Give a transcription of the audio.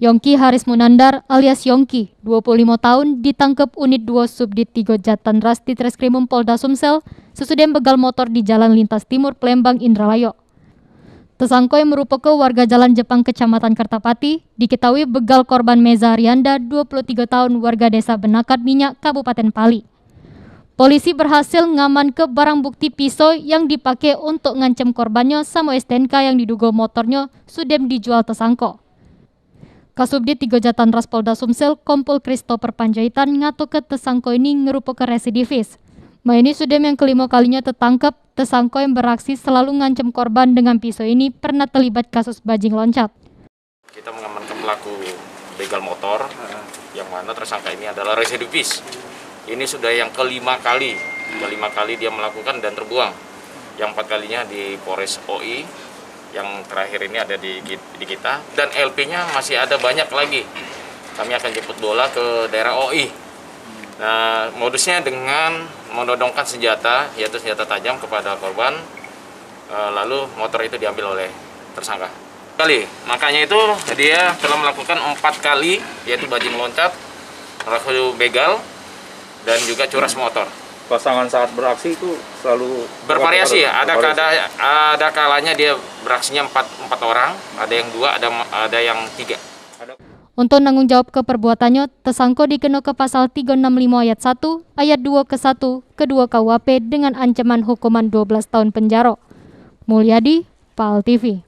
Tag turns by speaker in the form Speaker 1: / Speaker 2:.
Speaker 1: Yongki Haris Munandar alias Yongki, 25 tahun, ditangkap unit 2 Subdit 3 Jatantras di Treskrimum Polda Sumsel sesudah begal motor di Jalan Lintas Timur Palembang Indralayo. Tersangka yang merupakan warga Jalan Jepang Kecamatan Kertapati diketahui begal korban Meza Arianda, 23 tahun, warga Desa Benakat Minyak, Kabupaten Pali. Polisi berhasil ngaman ke barang bukti pisau yang dipakai untuk ngancam korbannya sama STNK yang diduga motornya sudah dijual tersangka. Kasubdit 3 Jatantras Polda Sumsel, Kompol Christopher Panjaitan ngaku ke tersangka ini merupakan residivis. Ini sudah yang kelima kalinya tertangkap. Tersangka yang beraksi selalu ngancam korban dengan pisau ini pernah terlibat kasus bajing loncat.
Speaker 2: Kita mengamankan pelaku begal motor yang mana tersangka ini adalah residivis. Ini sudah yang kelima kali dia melakukan dan terbuang. Yang 4 kalinya di Polres OI, yang terakhir ini ada di kita, dan LP-nya masih ada banyak lagi. Kami akan jemput bola ke daerah OI. Nah, modusnya dengan menodongkan senjata, yaitu senjata tajam kepada korban, lalu motor itu diambil oleh tersangka. Makanya itu dia telah melakukan 4 kali, yaitu bajing loncat, pelaku begal, dan juga curas motor.
Speaker 3: Pasangan saat beraksi itu selalu
Speaker 2: bervariasi ya. Ada kalanya dia beraksinya 4 orang, ada yang 2, ada yang 3.
Speaker 1: Untuk menanggung jawab ke perbuatannya, tersangka dikenakan ke pasal 365 ayat 1, ayat 2 ke 1, kedua KUHP dengan ancaman hukuman 12 tahun penjara. Mulyadi, PAL TV.